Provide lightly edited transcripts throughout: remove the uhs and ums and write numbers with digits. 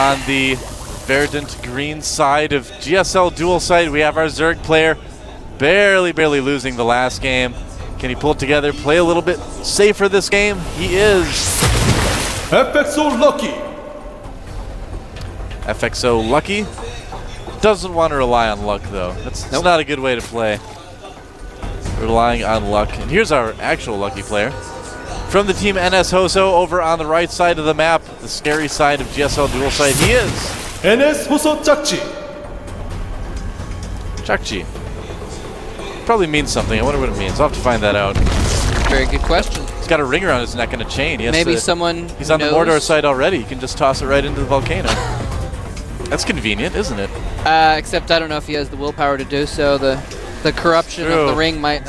on the verdant green side of GSL dual side, we have our Zerg player barely losing the last game. Can he pull it together, play a little bit safer this game? He is. FXO Lucky. FXO Lucky doesn't want to rely on luck, though. That's not a good way to play. Relying on luck. And here's our actual Lucky player. From the team NS Hoso over on the right side of the map, the scary side of GSL dual side, he is. NS Hoso jjakji. jjakji. Probably means something. I wonder what it means. I'll have to find that out. Very good question. He's got a ring around his neck and a chain. Maybe someone He's on the Mordor side already. You can just toss it right into the volcano. That's convenient, isn't it? Except I don't know if he has the willpower to do so. The corruption of the ring might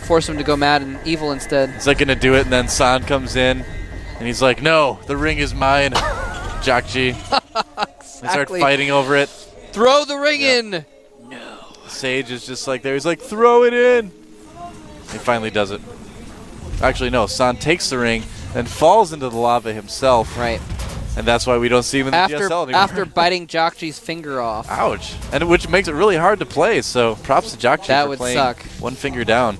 force him to go mad and evil instead. He's like going to do it, and then San comes in, and he's like, no, the ring is mine. jjakji. Exactly. They start fighting over it. Throw the ring in! No. Sage is just like there. He's like, throw it in. He finally does it. Actually, no. San takes the ring, then falls into the lava himself. Right. And that's why we don't see him in the GSL anymore. After biting jjakji's finger off. Ouch. And which makes it really hard to play, so props to jjakji for playing one finger down.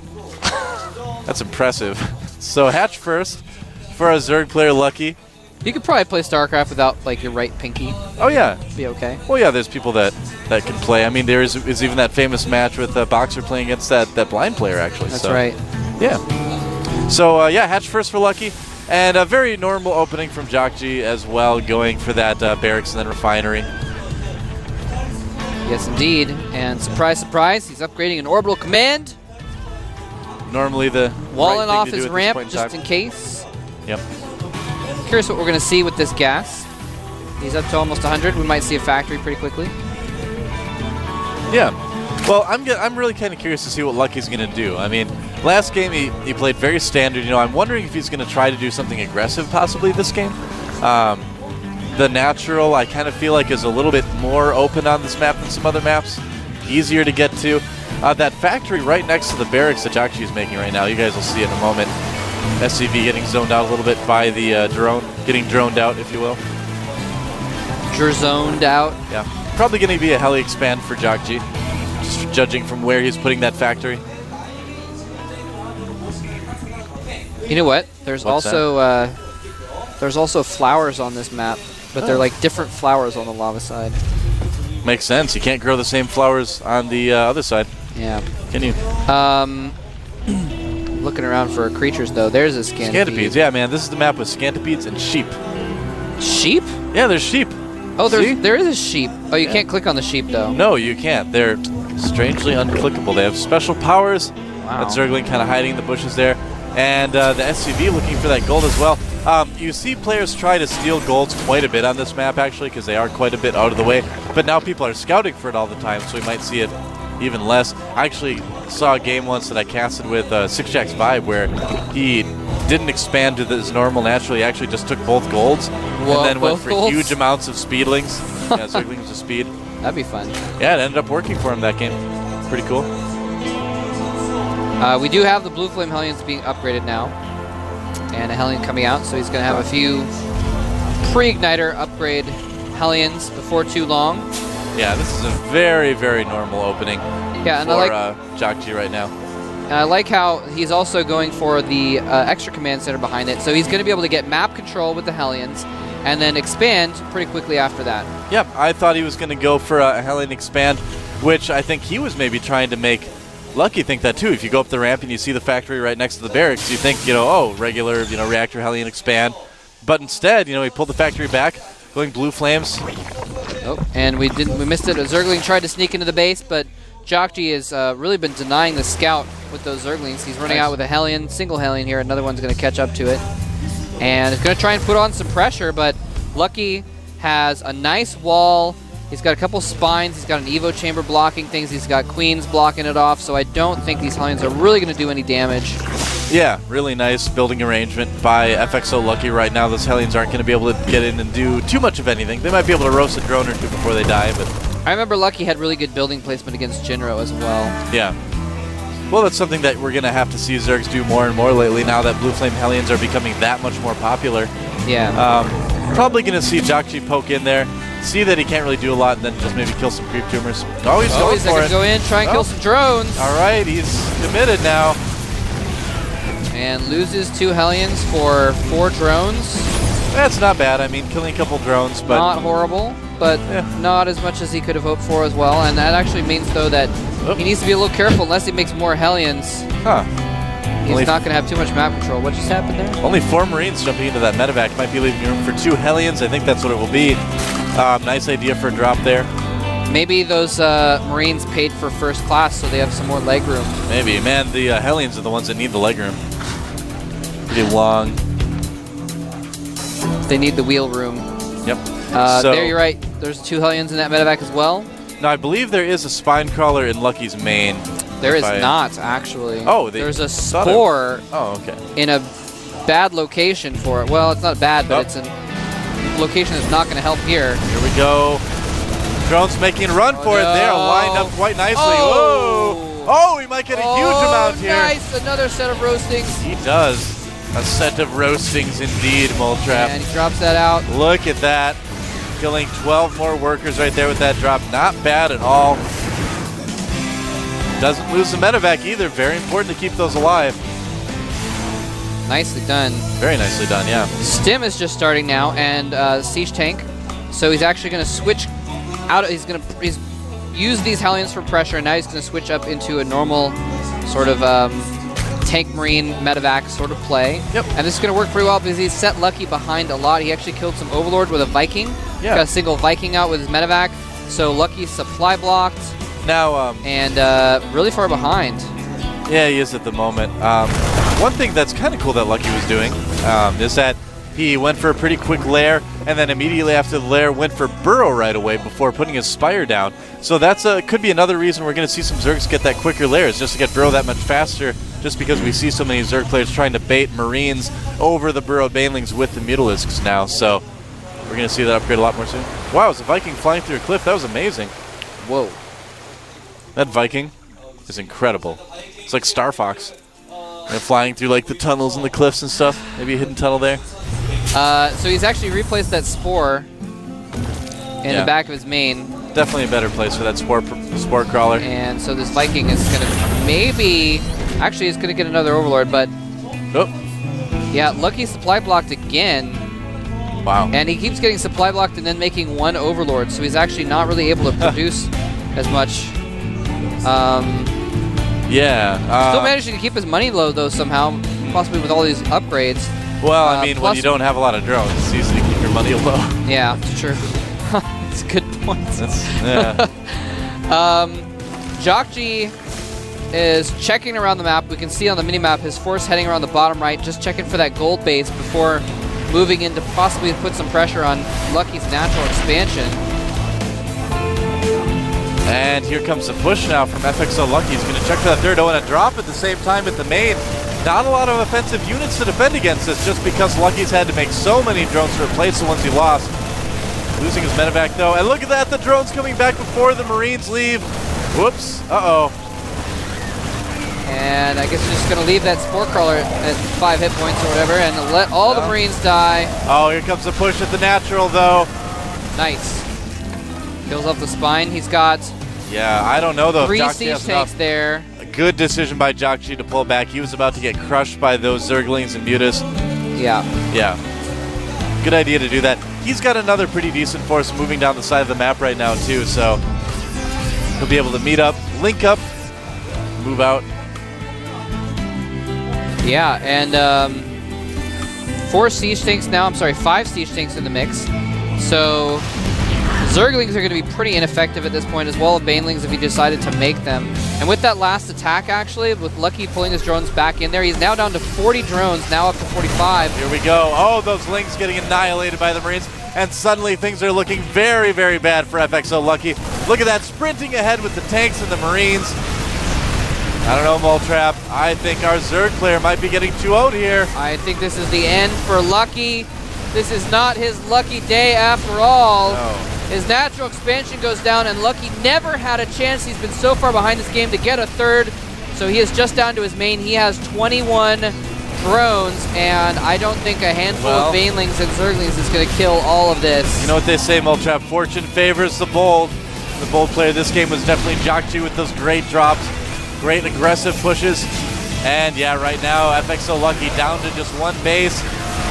That's impressive. So hatch first for our Zerg player Lucky. You could probably play Starcraft without like your right pinky. Oh yeah. Be okay. Well yeah, there's people that can play. I mean there is even that famous match with Boxer playing against that blind player actually. That's right. Yeah. So yeah, hatch first for Lucky. And a very normal opening from jjakji as well, going for that barracks and then refinery. Yes, indeed. And surprise, surprise, he's upgrading an orbital command. Normally the walling off his ramp just in case. Yep. Curious what we're going to see with this gas. He's up to almost 100. We might see a factory pretty quickly. Yeah. Well, I'm really kind of curious to see what Lucky's going to do. I mean, last game he played very standard. You know, I'm wondering if he's going to try to do something aggressive possibly this game. The natural, I kind of feel like, is a little bit more open on this map than some other maps. Easier to get to. That factory right next to the barracks that jjakji is making right now, you guys will see in a moment. SCV getting zoned out a little bit by the drone, getting droned out, if you will. Zoned out? Yeah. Probably going to be a heli expand for jjakji. Just judging from where he's putting that factory. You know what? There's also flowers on this map, but they're like different flowers on the lava side. Makes sense. You can't grow the same flowers on the other side. Yeah. Can you? Looking around for creatures though. There's a scantipede. Scantipedes. Yeah, man. This is the map with scantipedes and sheep. Sheep? Yeah, there's sheep. Oh, there is a sheep. Oh, you can't click on the sheep though. No, you can't. They're strangely unclickable. They have special powers. Wow. That Zergling kind of hiding in the bushes there. And the SCV looking for that gold as well. You see players try to steal golds quite a bit on this map, actually, because they are quite a bit out of the way. But now people are scouting for it all the time, so we might see it even less. I actually saw a game once that I casted with 6jack's Vibe where he didn't expand to his normal naturally. He actually just took both golds and then went for huge amounts of speedlings. Yeah, Zerglings of speed. That'd be fun. Yeah, it ended up working for him that game. Pretty cool. We do have the Blue Flame Hellions being upgraded now. And a Hellion coming out, so he's going to have a few pre-igniter upgrade Hellions before too long. Yeah, this is a very, very normal opening for jjakji right now. And I like how he's also going for the extra command center behind it, so he's going to be able to get map control with the Hellions and then expand pretty quickly after that. Yep, I thought he was going to go for a Hellion expand, which I think he was maybe trying to make Lucky think that too. If you go up the ramp and you see the factory right next to the barracks, you think, oh, regular, reactor Hellion expand. But instead, he pulled the factory back, going blue flames. Oh, and we missed it. A Zergling tried to sneak into the base, but jjakji has really been denying the scout with those Zerglings. He's running out with a Hellion, single Hellion here. Another one's going to catch up to it. And it's going to try and put on some pressure, but Lucky has a nice wall. He's got a couple spines. He's got an Evo chamber blocking things. He's got queens blocking it off. So I don't think these Hellions are really going to do any damage. Yeah, really nice building arrangement by FXO Lucky right now. Those Hellions aren't going to be able to get in and do too much of anything. They might be able to roast a drone or two before they die, but I remember Lucky had really good building placement against Jinro as well. Yeah. Well, that's something that we're going to have to see Zergs do more and more lately now that Blue Flame Hellions are becoming that much more popular. Yeah. Probably going to see jjakji poke in there, see that he can't really do a lot, and then just maybe kill some creep tumors. Oh, he's going for it. Go in, try and kill some drones. All right, he's committed now. And loses 2 Hellions for 4 drones. That's not bad. I mean, killing a couple drones, but not horrible, but not as much as he could have hoped for as well. And that actually means, though, that he needs to be a little careful unless he makes more Hellions. Huh. He's not going to have too much map control. What just happened there? Only 4 Marines jumping into that medevac. Might be leaving room for 2 Hellions. I think that's what it will be. Nice idea for a drop there. Maybe those Marines paid for first class, so they have some more leg room. Maybe. Man, the Hellions are the ones that need the leg room. Pretty long. They need the wheel room. Yep. There, you're right. There's 2 Hellions in that medevac as well. Now, I believe there is a spine crawler in Lucky's main. There is not, actually. Oh, there's a spore in a bad location for it. Well, it's not bad, but it's a location that's not going to help here. Here we go. Drones making a run for it. They are lined up quite nicely. Whoa! Oh, he might get a huge amount here. Nice. Another set of roastings. He does. A set of roastings indeed, Moletrap. And he drops that out. Look at that. Killing 12 more workers right there with that drop. Not bad at all. Doesn't lose the medevac either. Very important to keep those alive. Nicely done. Very nicely done, yeah. Stim is just starting now, and Siege Tank. So he's actually going to switch out. He's use these Hellions for pressure, and now he's going to switch up into a normal sort of tank marine medevac sort of play. Yep. And this is going to work pretty well because he's set Lucky behind a lot. He actually killed some Overlord with a Viking. Yeah. Got a single Viking out with his medevac. So Lucky's supply blocked. Now, and really far behind. Yeah, he is at the moment. One thing that's kind of cool that Lucky was doing is that he went for a pretty quick lair, and then immediately after the lair went for burrow right away before putting his spire down. So that's could be another reason we're going to see some Zergs get that quicker lairs, just to get burrow that much faster, just because we see so many Zerg players trying to bait Marines over the burrowed banelings with the Mutalisks now. So we're going to see that upgrade a lot more soon. Wow, it's a Viking flying through a cliff. That was amazing. Whoa. That Viking is incredible. It's like Star Fox. And flying through like the tunnels and the cliffs and stuff. Maybe a hidden tunnel there. So he's actually replaced that spore in the back of his main. Definitely a better place for that spore crawler. And so this Viking is going to maybe... Actually, he's going to get another Overlord, but... Oh. Yeah, Lucky supply blocked again. Wow. And he keeps getting supply blocked and then making 1 Overlord, so he's actually not really able to produce as much. Still managing to keep his money low, though, somehow, possibly with all these upgrades. Well, I mean, when you don't have a lot of drones, it's easy to keep your money low. Yeah, it's true. That's a good point. jjakji is checking around the map. We can see on the minimap his force heading around the bottom right, just checking for that gold base before moving in to possibly put some pressure on Lucky's natural expansion. And here comes the push now from FXO Lucky. He's going to check for that third. Oh, and a drop at the same time at the main. Not a lot of offensive units to defend against this, just because Lucky's had to make so many drones to replace the ones he lost. Losing his medevac, though. And look at that, the drones coming back before the Marines leave. Whoops. Uh-oh. And I guess we're just going to leave that Spore Crawler at 5 hit points or whatever and let all the Marines die. Oh, here comes the push at the natural, though. Nice. Kills off the spine. He's got... Yeah, I don't know, though. 3 siege tanks there. A good decision by jjakji to pull back. He was about to get crushed by those Zerglings and Mutas. Yeah. Yeah. Good idea to do that. He's got another pretty decent force moving down the side of the map right now, too, so he'll be able to meet up, link up, move out. Yeah, and 5 siege tanks in the mix. So Zerglings are going to be pretty ineffective at this point, as well as Banelings if he decided to make them. And with that last attack, actually, with Lucky pulling his drones back in there, he's now down to 40 drones, now up to 45. Here we go. Oh, those Lings getting annihilated by the Marines. And suddenly things are looking very, very bad for FXO Lucky. Look at that, sprinting ahead with the tanks and the Marines. I don't know, Moletrap. I think our Zerg player might be getting too old here. I think this is the end for Lucky. This is not his lucky day after all. No. His natural expansion goes down, and Lucky never had a chance. He's been so far behind this game to get a third, so he is just down to his main. He has 21 drones, and I don't think a handful of Banelings and Zerglings is going to kill all of this. You know what they say, Moltrap, fortune favors the bold. The bold player this game was definitely jjakji with those great drops, great aggressive pushes. And yeah, right now, FXO Lucky down to just one base.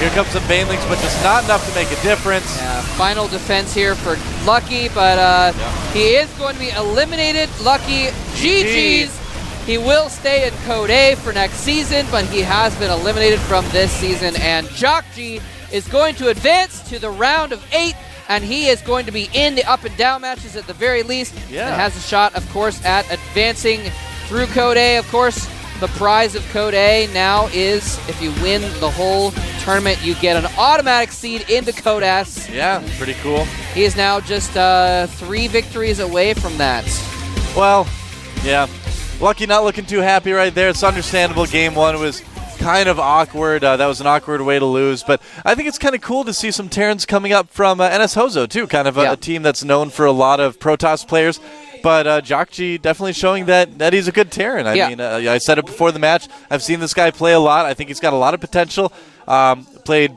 Here comes some Banelings, but just not enough to make a difference. Yeah, final defense here for Lucky, but he is going to be eliminated. Lucky, GG's. He will stay in Code A for next season, but he has been eliminated from this season. And jjakji is going to advance to the round of 8, and he is going to be in the up and down matches at the very least. Yeah. And has a shot, of course, at advancing through Code A. Of course, the prize of Code A now is if you win the whole tournament, you get an automatic seed into Code S. Yeah, pretty cool. He is now just 3 victories away from that. Well, yeah. Lucky not looking too happy right there. It's understandable. Game 1 was kind of awkward. That was an awkward way to lose. But I think it's kind of cool to see some Terrans coming up from NS Hozo, too. Kind of a team that's known for a lot of Protoss players. But jjakji definitely showing that he's a good Terran. I mean, I said it before the match. I've seen this guy play a lot. I think he's got a lot of potential. Played,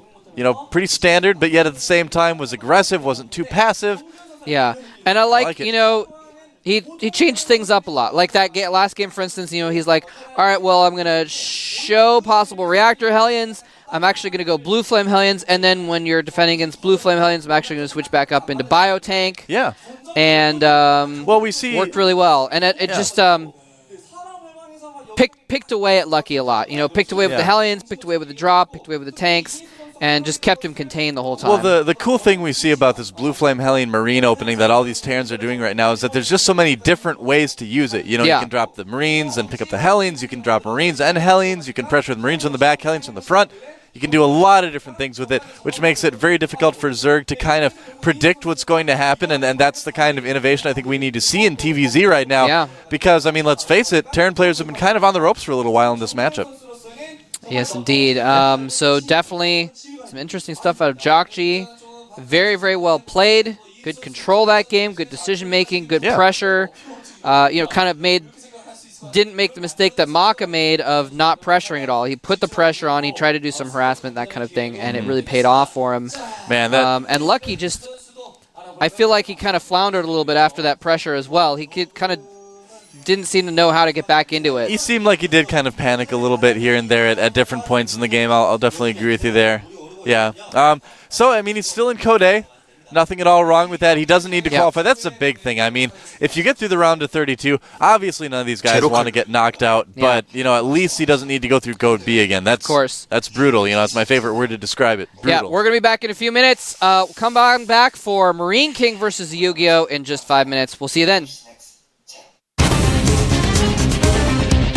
pretty standard, but yet at the same time was aggressive, wasn't too passive. Yeah, and I like he changed things up a lot. Like that last game, for instance, he's like, all right, well, I'm going to show possible Reactor Hellions. I'm actually going to go Blue Flame Hellions, and then when you're defending against Blue Flame Hellions, I'm actually going to switch back up into Biotank. Yeah. And we see worked really well, and it just picked away at Lucky a lot. Picked away with the Hellions, picked away with the drop, picked away with the tanks, and just kept him contained the whole time. Well, the cool thing we see about this Blue Flame Hellion Marine opening that all these Terrans are doing right now is that there's just so many different ways to use it. You can drop the Marines and pick up the Hellions. You can drop Marines and Hellions. You can pressure the Marines from the back, Hellions from the front. You can do a lot of different things with it, which makes it very difficult for Zerg to kind of predict what's going to happen, and that's the kind of innovation I think we need to see in TVZ right now. Yeah. Because, let's face it, Terran players have been kind of on the ropes for a little while in this matchup. Yes, indeed. So definitely some interesting stuff out of jjakji. Very, very well played. Good control that game. Good decision making. Good pressure. Didn't make the mistake that Maka made of not pressuring at all. He put the pressure on. He tried to do some harassment, that kind of thing, and it really paid off for him. Man, and Lucky just, I feel like he kind of floundered a little bit after that pressure as well. He kind of didn't seem to know how to get back into it. He seemed like he did kind of panic a little bit here and there at different points in the game. I'll definitely agree with you there. Yeah. He's still in Code A. Nothing at all wrong with that. He doesn't need to qualify. That's a big thing. If you get through the round of 32, obviously none of these guys want to get knocked out. But, at least he doesn't need to go through Code B again. Of course. That's brutal. That's my favorite word to describe it. Brutal. Yeah, we're going to be back in a few minutes. Come on back for Marine King versus Yu-Gi-Oh! In just 5 minutes. We'll see you then.